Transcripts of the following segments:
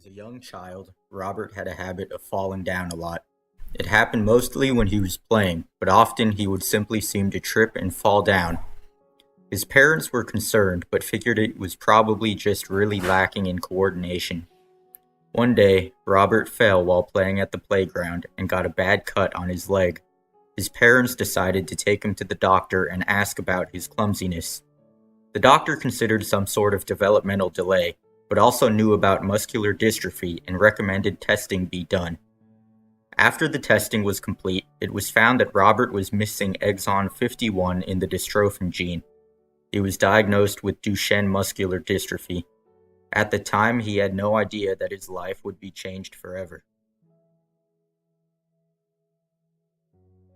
As a young child, Robert had a habit of falling down a lot. It happened mostly when he was playing, but often he would simply seem to trip and fall down. His parents were concerned, but figured it was probably just really lacking in coordination. One day, Robert fell while playing at the playground and got a bad cut on his leg. His parents decided to take him to the doctor and ask about his clumsiness. The doctor considered some sort of developmental delay, but also knew about muscular dystrophy and recommended testing be done. After the testing was complete, it was found that Robert was missing exon 51 in the dystrophin gene. He was diagnosed with Duchenne muscular dystrophy. At the time, he had no idea that his life would be changed forever.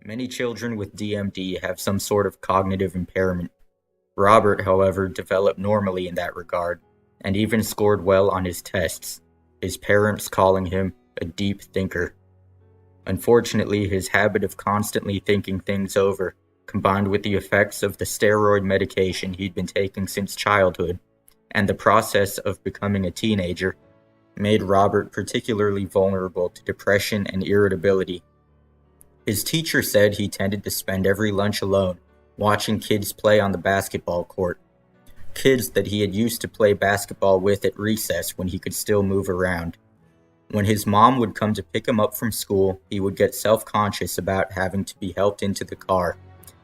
Many children with DMD have some sort of cognitive impairment. Robert, however, developed normally in that regard, and even scored well on his tests, his parents calling him a deep thinker. Unfortunately, his habit of constantly thinking things over, combined with the effects of the steroid medication he'd been taking since childhood, and the process of becoming a teenager, made Robert particularly vulnerable to depression and irritability. His teacher said he tended to spend every lunch alone, watching kids play on the basketball court. Kids that he had used to play basketball with at recess when he could still move around. When his mom would come to pick him up from school, he would get self-conscious about having to be helped into the car.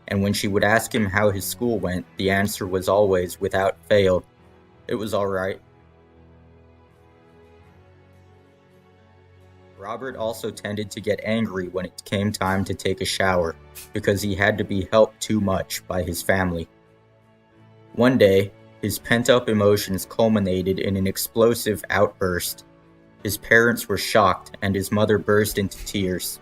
And when she would ask him how his school went, the answer was always, without fail, "It was all right." Robert also tended to get angry when it came time to take a shower, because he had to be helped too much by his family. One day, his pent-up emotions culminated in an explosive outburst. His parents were shocked, and his mother burst into tears.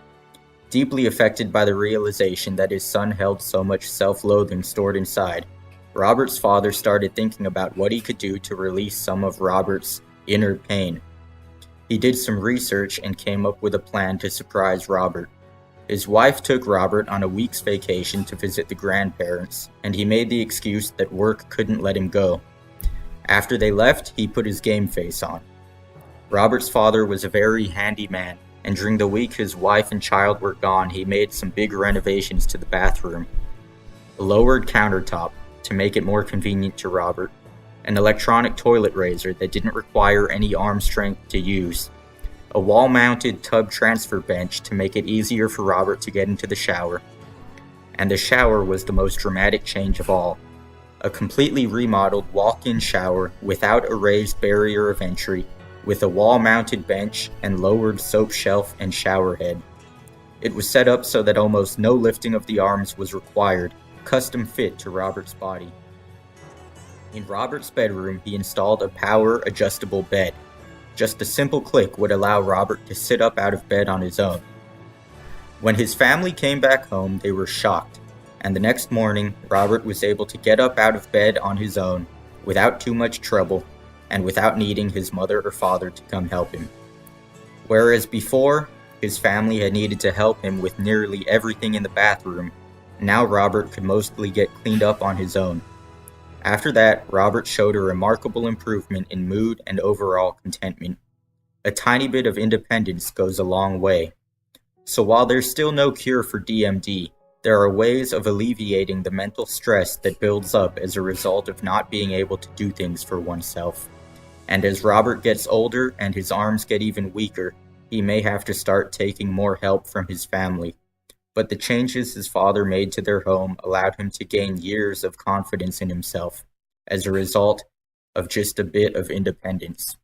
Deeply affected by the realization that his son held so much self-loathing stored inside, Robert's father started thinking about what he could do to release some of Robert's inner pain. He did some research and came up with a plan to surprise Robert. His wife took Robert on a week's vacation to visit the grandparents, and he made the excuse that work couldn't let him go. After they left, he put his game face on. Robert's father was a very handy man, and during the week his wife and child were gone, he made some big renovations to the bathroom. A lowered countertop, to make it more convenient to Robert, an electronic toilet razor that didn't require any arm strength to use, a wall-mounted tub transfer bench to make it easier for Robert to get into the shower. And the shower was the most dramatic change of all. A completely remodeled walk-in shower without a raised barrier of entry, with a wall-mounted bench and lowered soap shelf and shower head. It was set up so that almost no lifting of the arms was required, custom fit to Robert's body. In Robert's bedroom, he installed a power-adjustable bed. Just a simple click would allow Robert to sit up out of bed on his own. When his family came back home, they were shocked, and the next morning, Robert was able to get up out of bed on his own, without too much trouble, and without needing his mother or father to come help him. Whereas before, his family had needed to help him with nearly everything in the bathroom, now Robert could mostly get cleaned up on his own. After that, Robert showed a remarkable improvement in mood and overall contentment. A tiny bit of independence goes a long way. So while there's still no cure for DMD, there are ways of alleviating the mental stress that builds up as a result of not being able to do things for oneself. And as Robert gets older and his arms get even weaker, he may have to start taking more help from his family. But the changes his father made to their home allowed him to gain years of confidence in himself, as a result of just a bit of independence.